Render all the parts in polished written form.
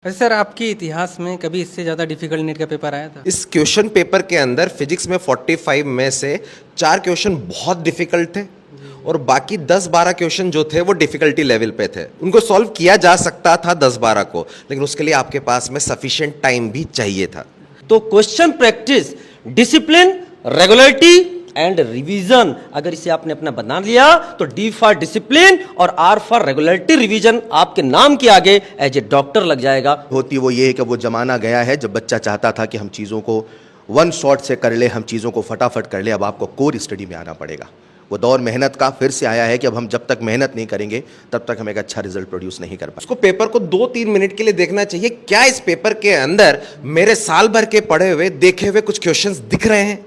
अच्छा सर, आपके इतिहास में कभी इससे ज़्यादा डिफिकल्ट नीट का पेपर आया था? इस क्वेश्चन पेपर के अंदर फिजिक्स में 45 में से 4 क्वेश्चन बहुत डिफिकल्ट थे और बाकी 10-12 क्वेश्चन जो थे वो डिफिकल्टी लेवल पे थे। उनको सॉल्व किया जा सकता था 10-12 को, लेकिन उसके लिए आपके पास में सफिशिएंट टाइम भी चाहिए था। तो question practice, discipline, regularity and revision, अगर इसे आपने अपना बना लिया तो डी फॉर डिसिप्लिन और आर फॉर रेगुलरिटी रिवीजन आपके नाम के आगे एज ए डॉक्टर लग जाएगा। होती वो ये है कि वो ज़माना गया है जब बच्चा चाहता था कि हम चीज़ों को वन शॉट से कर ले, हम चीज़ों को फटाफट कर ले। अब आपको कोर स्टडी में आना पड़ेगा। वो दौर मेहनत का फिर से आया है कि अब हम जब तक मेहनत नहीं करेंगे तब तक हम एक अच्छा रिजल्ट प्रोड्यूस नहीं कर पाएंगे। उसको पेपर को 2-3 मिनट के लिए देखना चाहिए। क्या इस पेपर के अंदर मेरे साल भर के पढ़े हुए देखे हुए कुछ क्वेश्चंस दिख रहे हैं?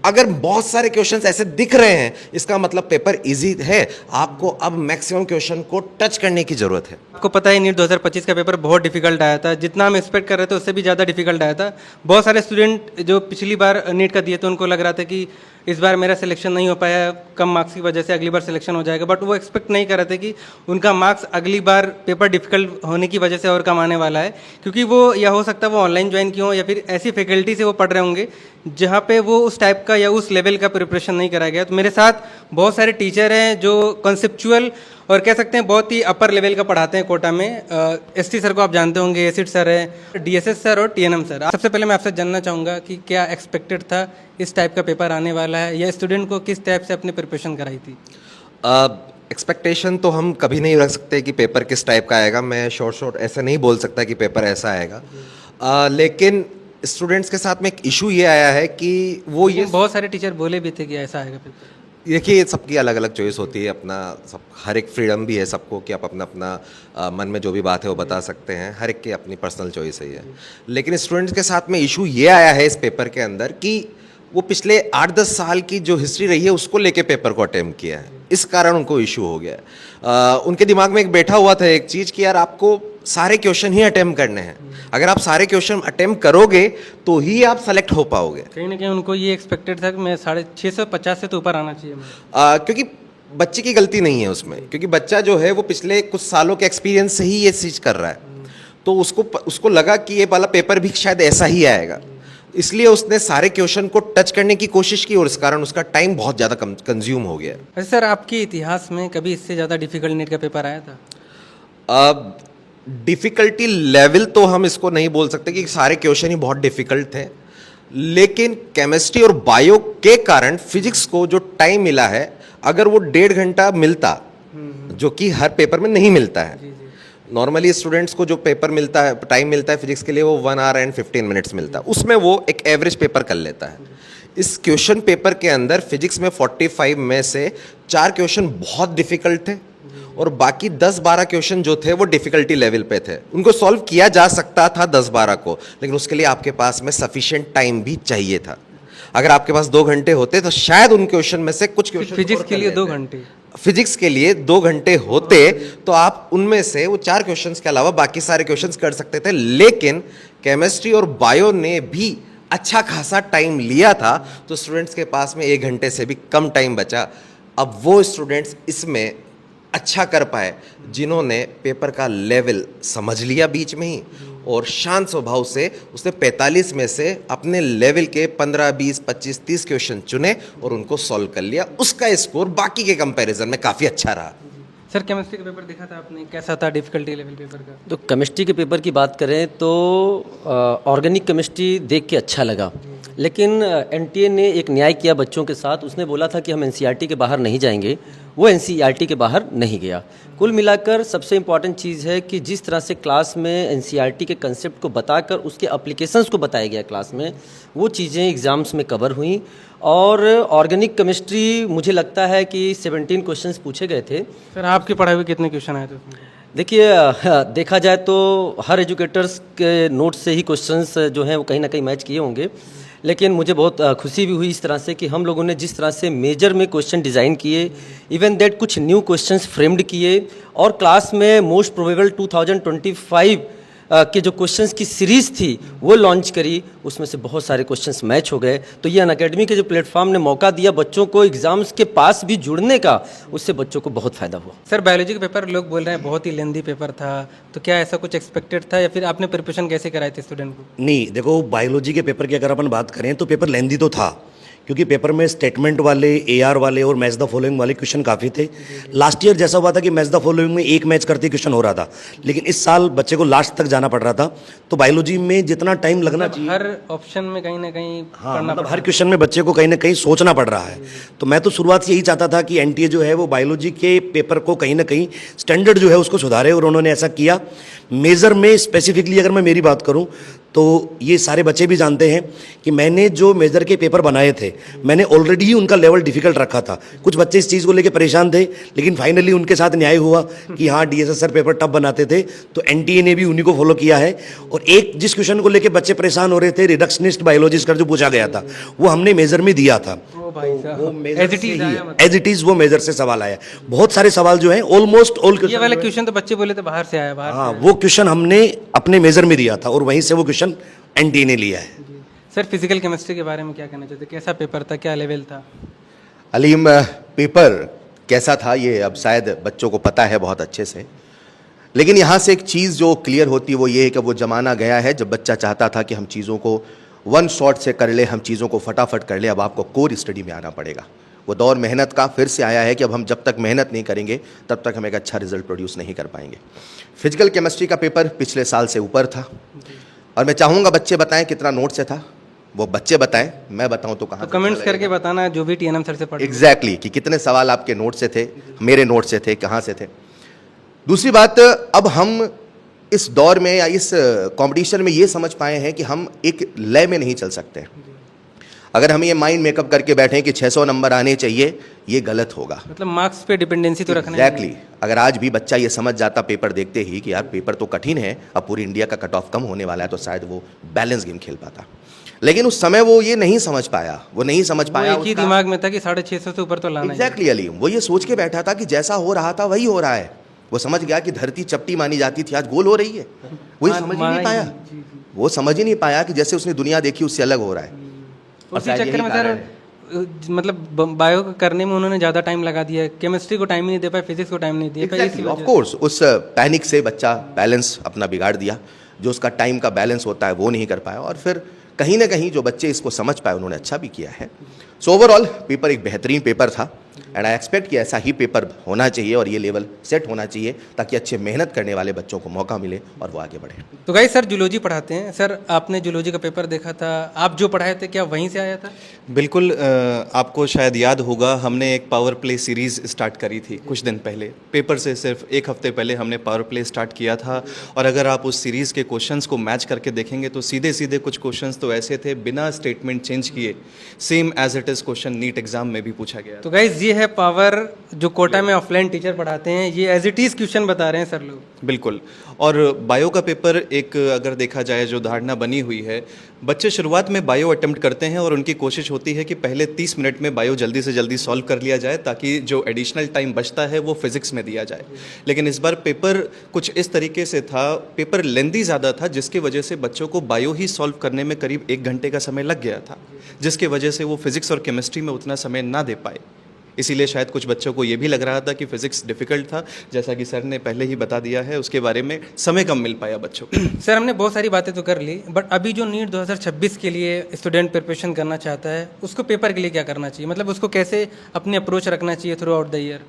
अगर बहुत सारे क्वेश्चंस ऐसे दिख रहे हैं, इसका मतलब पेपर इजी है। आपको अब मैक्सिमम क्वेश्चन को टच करने की जरूरत है। आपको पता है नीट 2025 का पेपर बहुत डिफिकल्ट आया था। जितना हम एक्सपेक्ट कर रहे थे उससे भी ज़्यादा डिफिकल्ट आया था। बहुत सारे स्टूडेंट जो पिछली बार नीट का दिए थे उनको लग रहा था कि इस बार मेरा सिलेक्शन नहीं हो पाया, कम मार्क्स की वजह से अगली बार सिलेक्शन हो जाएगा, बट वो एक्सपेक्ट नहीं कर रहे थे कि उनका मार्क्स अगली बार पेपर डिफिकल्ट होने की वजह से और कम आने वाला है। क्योंकि वो या हो सकता है वो ऑनलाइन ज्वाइन किए हों या फिर ऐसी फैकल्टी से वो पढ़ रहे होंगे जहाँ पे वो उस टाइप का या उस लेवल का प्रिपरेशन नहीं कराया गया। तो मेरे साथ बहुत सारे टीचर हैं जो कॉन्सेप्चुअल और कह सकते हैं बहुत ही अपर लेवल का पढ़ाते हैं कोटा में। एसटी सर को आप जानते होंगे, एसिड सर है, डीएसएस सर और टीएनएम सर। सबसे पहले मैं आपसे जानना चाहूँगा कि क्या एक्सपेक्टेड था इस टाइप का पेपर आने वाला है, या स्टूडेंट को किस टाइप से अपनी प्रिपरेशन कराई थी? एक्सपेक्टेशन तो हम कभी नहीं रख सकते कि पेपर किस टाइप का आएगा। मैं शॉर्ट ऐसे नहीं बोल सकता कि पेपर ऐसा आएगा। लेकिन स्टूडेंट्स के साथ में एक इशू ये आया है कि वो ये बहुत सारे टीचर बोले भी थे कि ऐसा आएगा पेपर। देखिए, सबकी अलग अलग चॉइस होती है। अपना सब हर एक फ्रीडम भी है सबको कि आप अपना मन में जो भी बात है वो बता सकते हैं। हर एक की अपनी पर्सनल चॉइस है ये। लेकिन स्टूडेंट्स के साथ में इशू ये आया है इस पेपर के अंदर कि वो पिछले 8-10 साल की जो हिस्ट्री रही है उसको लेके पेपर को अटेम्प्ट किया है। इस कारण उनको इशू हो गया है। उनके दिमाग में एक बैठा हुआ था एक चीज़ कि यार आपको सारे क्वेश्चन ही अटेम्प्ट करने हैं। अगर आप सारे क्वेश्चन अटेम्प्ट करोगे तो ही आप सेलेक्ट हो पाओगे। कहीं ना कहीं उनको ये एक्सपेक्टेड था कि मैं 650 से तो ऊपर आना चाहिए। क्योंकि बच्चे की गलती नहीं है उसमें, क्योंकि बच्चा जो है वो पिछले कुछ सालों के एक्सपीरियंस से ही ये चीज़ कर रहा है। तो उसको लगा कि ये वाला पेपर भी शायद ऐसा ही आएगा, इसलिए उसने सारे क्वेश्चन को टच करने की कोशिश की और इस कारण उसका टाइम बहुत ज़्यादा कंज्यूम हो गया। अच्छा सर, आपके इतिहास में कभी इससे ज़्यादा डिफिकल्ट नीट का पेपर आया था? डिफ़िकल्टी लेवल तो हम इसको नहीं बोल सकते कि सारे क्वेश्चन ही बहुत डिफ़िकल्ट थे, लेकिन केमिस्ट्री और बायो के कारण फिजिक्स को जो टाइम मिला है, अगर वो 1.5 घंटा मिलता, जो कि हर पेपर में नहीं मिलता है। नॉर्मली स्टूडेंट्स को जो पेपर मिलता है, टाइम मिलता है फिजिक्स के लिए, वो 1 आवर एंड 15 मिनट्स मिलता है। उसमें वो एक एवरेज पेपर कर लेता है। इस क्वेश्चन पेपर के अंदर फिजिक्स में 45 में से 4 क्वेश्चन बहुत डिफिकल्ट थे और बाकी 10-12 क्वेश्चन जो थे वो डिफिकल्टी लेवल पे थे। उनको सॉल्व किया जा सकता था 10-12 को, लेकिन उसके लिए आपके पास में सफिशिएंट टाइम भी चाहिए था। अगर आपके पास 2 घंटे होते तो शायद उन क्वेश्चन में से कुछ क्वेश्चन फिजिक्स के लिए 2 घंटे, फिजिक्स के लिए 2 घंटे होते तो आप उनमें से वो 4 क्वेश्चंस के अलावा बाकी सारे क्वेश्चंस कर सकते थे। लेकिन केमिस्ट्री और बायो ने भी अच्छा खासा टाइम लिया था, तो स्टूडेंट्स के पास में 1 घंटे से भी कम टाइम बचा। अब वो स्टूडेंट्स इसमें अच्छा कर पाए जिन्होंने पेपर का लेवल समझ लिया बीच में ही और शांत स्वभाव से उसने 45 में से अपने लेवल के 15, 20, 25, 30 क्वेश्चन चुने और उनको सॉल्व कर लिया। उसका स्कोर बाकी के कंपैरिजन में काफ़ी अच्छा रहा। सर केमिस्ट्री का पेपर देखा था आपने, कैसा था डिफिकल्टी लेवल पेपर का? तो केमिस्ट्री के पेपर की बात करें तो ऑर्गेनिक केमिस्ट्री देख के अच्छा लगा, लेकिन एनटीए ने एक न्याय किया बच्चों के साथ। उसने बोला था कि हम एनसीईआरटी के बाहर नहीं जाएंगे, वो एनसीईआरटी के बाहर नहीं गया। कुल मिलाकर सबसे इम्पॉर्टेंट चीज़ है कि जिस तरह से क्लास में एनसीईआरटी के कंसेप्ट को बताकर उसके एप्लीकेशंस को बताया गया क्लास में, वो चीज़ें एग्ज़ाम्स में कवर हुई। और ऑर्गेनिक केमिस्ट्री मुझे लगता है कि 17 क्वेश्चंस पूछे गए थे। सर आपकी पढ़ाई हुई कितने क्वेश्चन आए थे उसमें? देखिए, देखा जाए तो हर एजुकेटर्स के नोट से ही क्वेश्चंस जो हैं वो कहीं ना कहीं मैच किए होंगे, लेकिन मुझे बहुत खुशी भी हुई इस तरह से कि हम लोगों ने जिस तरह से मेजर में क्वेश्चन डिज़ाइन किए, इवन दैट कुछ न्यू क्वेश्चंस फ्रेम्ड किए और क्लास में मोस्ट प्रोबेबल 2025 के जो क्वेश्चंस की सीरीज़ थी वो लॉन्च करी, उसमें से बहुत सारे क्वेश्चंस मैच हो गए। तो ये अनअकैडमी के जो प्लेटफॉर्म ने मौका दिया बच्चों को एग्ज़ाम्स के पास भी जुड़ने का, उससे बच्चों को बहुत फ़ायदा हुआ। सर बायोलॉजी का पेपर लोग बोल रहे हैं बहुत ही लेंदी पेपर था, तो क्या ऐसा कुछ एक्सपेक्टेड था या फिर आपने प्रिपरेशन कैसे कराए थे स्टूडेंट को? नहीं, देखो बायोलॉजी के पेपर की अगर अपन बात करें तो पेपर लेंदी तो था, क्योंकि पेपर में स्टेटमेंट वाले, एआर वाले और मैच द फॉलोइंग वाले क्वेश्चन काफ़ी थे। लास्ट ईयर जैसा हुआ था कि मैच द फॉलोइंग में एक मैच करते क्वेश्चन हो रहा था, लेकिन इस साल बच्चे को लास्ट तक जाना पड़ रहा था। तो बायोलॉजी में जितना टाइम लगना चाहिए, हर ऑप्शन में कहीं ना कहीं हाँ, पढ़ना मतलब हर क्वेश्चन में बच्चे को कहीं ना कहीं सोचना पड़ रहा है। तो मैं तो शुरुआत से यही चाहता था कि एनटीए जो है वो बायोलॉजी के पेपर को कहीं ना कहीं स्टैंडर्ड जो है उसको सुधारे, और उन्होंने ऐसा किया। मेजर में स्पेसिफिकली अगर मैं मेरी बात करूं तो ये सारे बच्चे भी जानते हैं कि मैंने जो मेजर के पेपर बनाए थे, मैंने ऑलरेडी ही उनका लेवल डिफिकल्ट रखा था। कुछ बच्चे इस चीज़ को लेकर परेशान थे, लेकिन फाइनली उनके साथ न्याय हुआ कि हाँ डीएसएस सर पेपर टफ बनाते थे, तो एनटीए ने भी उन्हीं को फॉलो किया है। और एक जिस क्वेश्चन को लेकर बच्चे परेशान हो रहे थे, रिडक्शनिस्ट बायोलॉजिस्ट का जो पूछा गया था, वो हमने मेजर में दिया था। एज इट इज वो मेजर से सवाल आया। बहुत सारे सवाल जो हैं ऑलमोस्ट ऑल ये वाला क्वेश्चन तो बच्चे बोले थे बाहर से आया, बाहर हाँ, वो क्वेश्चन हमने अपने मेजर में दिया था और वहीं से वो क्वेश्चन एनटीए ने लिया है। सर फिजिकल केमिस्ट्री के बारे में क्या कहना चाहते, कैसा पेपर था, क्या लेवल था? अलीम, पेपर कैसा था ये अब शायद बच्चों को पता है बहुत अच्छे से, लेकिन यहाँ से एक चीज़ जो क्लियर होती है वो ये है कि वो ज़माना गया है जब बच्चा चाहता था कि हम चीज़ों को वन शॉट से कर ले, हम चीज़ों को फटाफट कर ले। अब आपको कोर स्टडी में आना पड़ेगा। वो दौर मेहनत का फिर से आया है कि अब हम जब तक मेहनत नहीं करेंगे तब तक हम एक अच्छा रिजल्ट प्रोड्यूस नहीं कर पाएंगे। फिजिकल केमिस्ट्री का पेपर पिछले साल से ऊपर था, और मैं चाहूँगा बच्चे बताएं कितना नोट से था। वो बच्चे बताएं, मैं बताऊं तो कहाँ? तो कमेंट्स करके बताना जो भी टीएनएम सर से पढ़। एग्जैक्टली कि कितने सवाल आपके नोट से थे, मेरे नोट से थे, कहाँ से थे। दूसरी बात, अब हम इस दौर में या इस कंपटीशन में ये समझ पाए हैं कि हम एक लय में नहीं चल सकते। अगर हम ये माइंड मेकअप करके बैठे कि 600 नंबर आने चाहिए, ये गलत होगा। मतलब मार्क्स पे डिपेंडेंसी तो रखना एग्जैक्टली अगर आज भी बच्चा ये समझ जाता पेपर देखते ही कि यार पेपर तो कठिन है, अब पूरी इंडिया का कट ऑफ कम होने वाला है, तो शायद वो बैलेंस गेम खेल पाता। लेकिन उस समय वो ये नहीं समझ पाया, वो नहीं समझ पाया। एक ही दिमाग में था कि 650 से ऊपर तो लाना। एग्जैक्टली अलीम, वो ये सोच के बैठा था कि जैसा हो रहा था वही हो रहा है। वो समझ गया कि धरती चपटी मानी जाती थी, आज गोल हो रही है। वही समझ ही नहीं पाया, वो समझ ही नहीं पाया कि जैसे उसने दुनिया देखी उससे अलग हो रहा है। उसी चक्कर में सर मतलब बायो करने में उन्होंने ज़्यादा टाइम लगा दिया, केमिस्ट्री को टाइम नहीं दे पाए, फिजिक्स को टाइम नहीं दे पाए। ऑफ कोर्स उस पैनिक से बच्चा बैलेंस अपना बिगाड़ दिया, जो उसका टाइम का बैलेंस होता है वो नहीं कर पाया, और फिर कहीं ना कहीं जो बच्चे इसको समझ पाए उन्होंने अच्छा भी किया है। सो ओवरऑल पेपर एक बेहतरीन पेपर था, एंड आई एक्सपेक्ट कि ऐसा ही पेपर होना चाहिए और ये लेवल सेट होना चाहिए ताकि अच्छे मेहनत करने वाले बच्चों को मौका मिले और वो आगे बढ़े। तो गाइस सर जूलॉजी पढ़ाते हैं, सर आपने जूलॉजी का पेपर देखा था, आप जो पढ़ाए थे क्या वहीं से आया था? बिल्कुल, आपको शायद याद होगा हमने एक पावर प्ले सीरीज़ स्टार्ट करी थी कुछ दिन पहले। पेपर से सिर्फ एक हफ्ते पहले हमने पावर प्ले स्टार्ट किया था, और अगर आप उस सीरीज़ के क्वेश्चंस को मैच करके देखेंगे तो सीधे सीधे कुछ क्वेश्चंस तो ऐसे थे बिना स्टेटमेंट चेंज किए, same as it is question NEET exam में भी पूछा गया। तो गाइस ये है पावर, जो कोटा में ऑफलाइन टीचर पढ़ाते हैं, ये एज इट इज़ क्वेश्चन बता रहे हैं सर लोग। बिल्कुल, और बायो का पेपर एक अगर देखा जाए जो धारणा बनी हुई है, बच्चे शुरुआत में बायो अटेम्प्ट करते हैं और उनकी कोशिश होती है कि पहले 30 मिनट में बायो जल्दी से जल्दी सॉल्व कर लिया जाए ताकि जो एडिशनल टाइम बचता है वो फिजिक्स में दिया जाए। लेकिन इस बार पेपर कुछ इस तरीके से था, पेपर लेंदी ज़्यादा था, जिसकी वजह से बच्चों को बायो ही सॉल्व करने में करीब 1 घंटे का समय लग गया था, जिसकी वजह से वो फिजिक्स और केमिस्ट्री में उतना समय ना दे पाए। इसीलिए शायद कुछ बच्चों को ये भी लग रहा था कि फिजिक्स डिफ़िकल्ट था, जैसा कि सर ने पहले ही बता दिया है, उसके बारे में समय कम मिल पाया बच्चों को। सर हमने बहुत सारी बातें तो कर ली, बट अभी जो नीट 2026 के लिए स्टूडेंट प्रिपरेशन करना चाहता है, उसको पेपर के लिए क्या करना चाहिए, मतलब उसको कैसे अपनी अप्रोच रखना चाहिए थ्रू आउट द ईयर?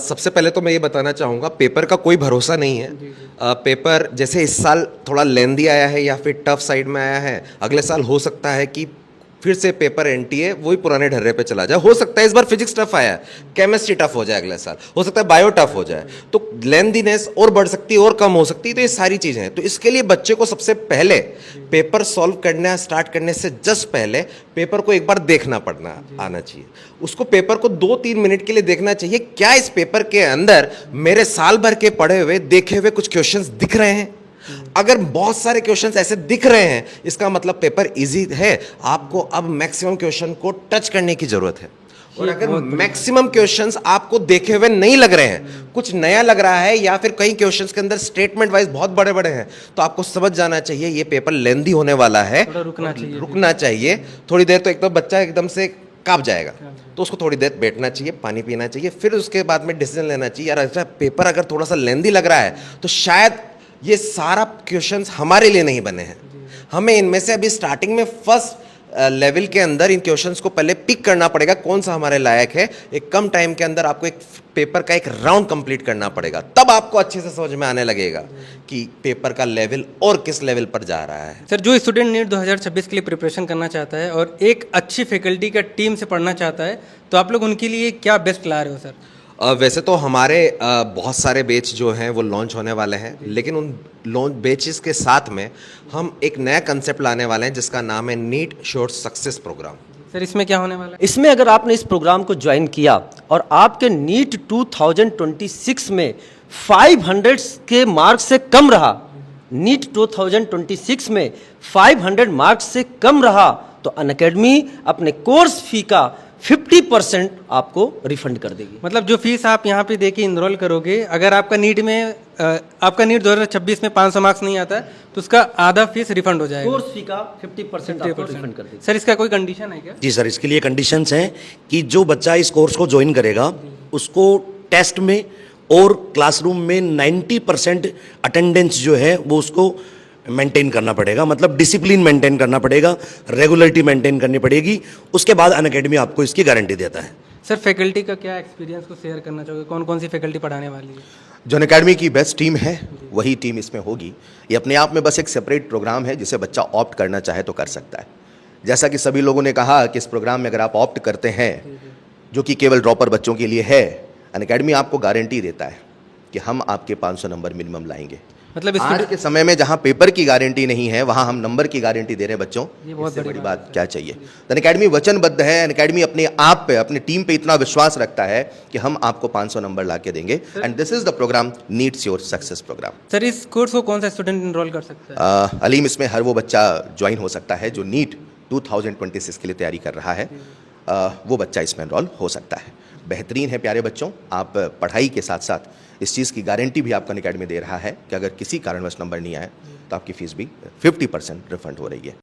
सबसे पहले तो मैं ये बताना चाहूँगा, पेपर का कोई भरोसा नहीं है। पेपर जैसे इस साल थोड़ा लेंदी आया है या फिर टफ साइड में आया है, अगले साल हो सकता है कि फिर से पेपर एनटीए वही पुराने ढर्रे पे चला जाए। हो सकता है इस बार फिजिक्स टफ आया है, केमिस्ट्री टफ हो जाए अगले साल, हो सकता है बायो टफ हो जाए, तो लेंथीनेस और बढ़ सकती है और कम हो सकती है। तो ये सारी चीज़ें हैं, तो इसके लिए बच्चे को सबसे पहले पेपर सॉल्व करना स्टार्ट करने से जस्ट पहले पेपर को एक बार देखना पड़ना आना चाहिए। उसको पेपर को 2-3 मिनट के लिए देखना चाहिए, क्या इस पेपर के अंदर मेरे साल भर के पढ़े हुए देखे हुए कुछ क्वेश्चंस दिख रहे हैं। अगर बहुत सारे क्वेश्चंस ऐसे दिख रहे हैं, इसका मतलब पेपर इजी है। आपको अब मैक्सिमम क्वेश्चन को टच करने की जरूरत है। और अगर मैक्सिमम क्वेश्चंस आपको देखे हुए नहीं लग रहे हैं, कुछ नया लग रहा है, या फिर कई क्वेश्चंस के अंदर स्टेटमेंट वाइज बहुत बड़े बड़े हैं, तो आपको समझ जाना चाहिए ये पेपर लेंदी होने वाला है, थोड़ा रुकना चाहिए थोड़ी देर। तो एक तो बच्चा एकदम से कांप जाएगा, तो उसको थोड़ी देर बैठना चाहिए, पानी पीना चाहिए, फिर उसके बाद में डिसीजन लेना चाहिए। यार ऐसा पेपर अगर थोड़ा सा लेंदी लग रहा है तो शायद ये सारा क्वेश्चंस हमारे लिए नहीं बने हैं, हमें इनमें से अभी स्टार्टिंग में फर्स्ट लेवल के अंदर इन क्वेश्चंस को पहले पिक करना पड़ेगा, कौन सा हमारे लायक है। एक कम टाइम के अंदर आपको एक पेपर का एक राउंड कंप्लीट करना पड़ेगा, तब आपको अच्छे से समझ में आने लगेगा कि पेपर का लेवल और किस लेवल पर जा रहा है। सर, जो स्टूडेंट नीट 2026 के लिए प्रिपरेशन करना चाहता है और एक अच्छी फैकल्टी का टीम से पढ़ना चाहता है, तो आप लोग उनके लिए क्या बेस्ट ला रहे हो सर? वैसे तो हमारे बहुत सारे बैच जो हैं वो लॉन्च होने वाले हैं, लेकिन उन लॉन्च बैचेस के साथ में हम एक नया कंसेप्ट लाने वाले हैं जिसका नाम है NEET sure success programme. Sir, इसमें क्या होने वाला है? इसमें अगर आपने इस प्रोग्राम को ज्वाइन किया और आपके नीट 2026 में 500 के मार्क्स से कम रहा, नीट 2026 में 500 मार्क्स से कम रहा, तो अनअकैडमी अपने कोर्स फी का 50% आपको रिफंड कर देगी। मतलब जो फीस आप यहाँ पे देके इनरोल करोगे, अगर आपका नीट 2026 में 500 मार्क्स नहीं आता है तो उसका आधा फीस रिफंड हो जाएगा। कोर्स फी का 50% आपको रिफंड कर देगी। सर, इसका कोई कंडीशन है क्या? जी सर, इसके लिए कंडीशंस हैं कि जो बच्चा इस कोर्स को ज्वाइन करेगा उसको टेस्ट में और क्लासरूम में 90% अटेंडेंस जो है वो उसको मेंटेन करना पड़ेगा, मतलब डिसिप्लिन मेंटेन करना पड़ेगा, रेगुलरिटी मेंटेन करनी पड़ेगी। उसके बाद अनअकैडमी आपको इसकी गारंटी देता है। सर, फैकल्टी का क्या एक्सपीरियंस को शेयर करना चाहोगे? कौन कौन सी फैकल्टी पढ़ाने वाली है? जो अनअकैडमी की बेस्ट टीम है वही टीम इसमें होगी। ये अपने आप में बस एक सेपरेट प्रोग्राम है जिसे बच्चा ऑप्ट करना चाहे तो कर सकता है। जैसा कि सभी लोगों ने कहा कि इस प्रोग्राम में अगर आप ऑप्ट करते हैं, जो कि केवल ड्रॉपर बच्चों के लिए है, अनअकैडमी आपको गारंटी देता है कि हम आपके 500 नंबर मिनिमम लाएंगे। मतलब आज के समय में जहां पेपर की गारंटी नहीं है, वहां हम नंबर की गारंटी दे रहे हैं बच्चों। इससे बड़ी बात क्या चाहिए? अनअकैडमी वचनबद्ध है, अनअकैडमी अपने आप पे, अपनी टीम पे इतना विश्वास रखता है कि हम आपको 500 नंबर ला के देंगे। And this is the programme needs your success programme. Sir, इस कोर्स को कौन सा स्टूडेंट इनरोल कर सकता है? अलीम, इसमें हर वो बच्चा ज्वाइन हो सकता है जो नीट 2026 के लिए तैयारी कर रहा है, वो बच्चा इसमें एनरोल हो सकता है। बेहतरीन है प्यारे बच्चों, आप पढ़ाई के साथ साथ इस चीज़ की गारंटी भी आपका अनअकैडमी दे रहा है कि अगर किसी कारणवश नंबर नहीं आए तो आपकी फ़ीस भी 50% रिफंड हो रही है।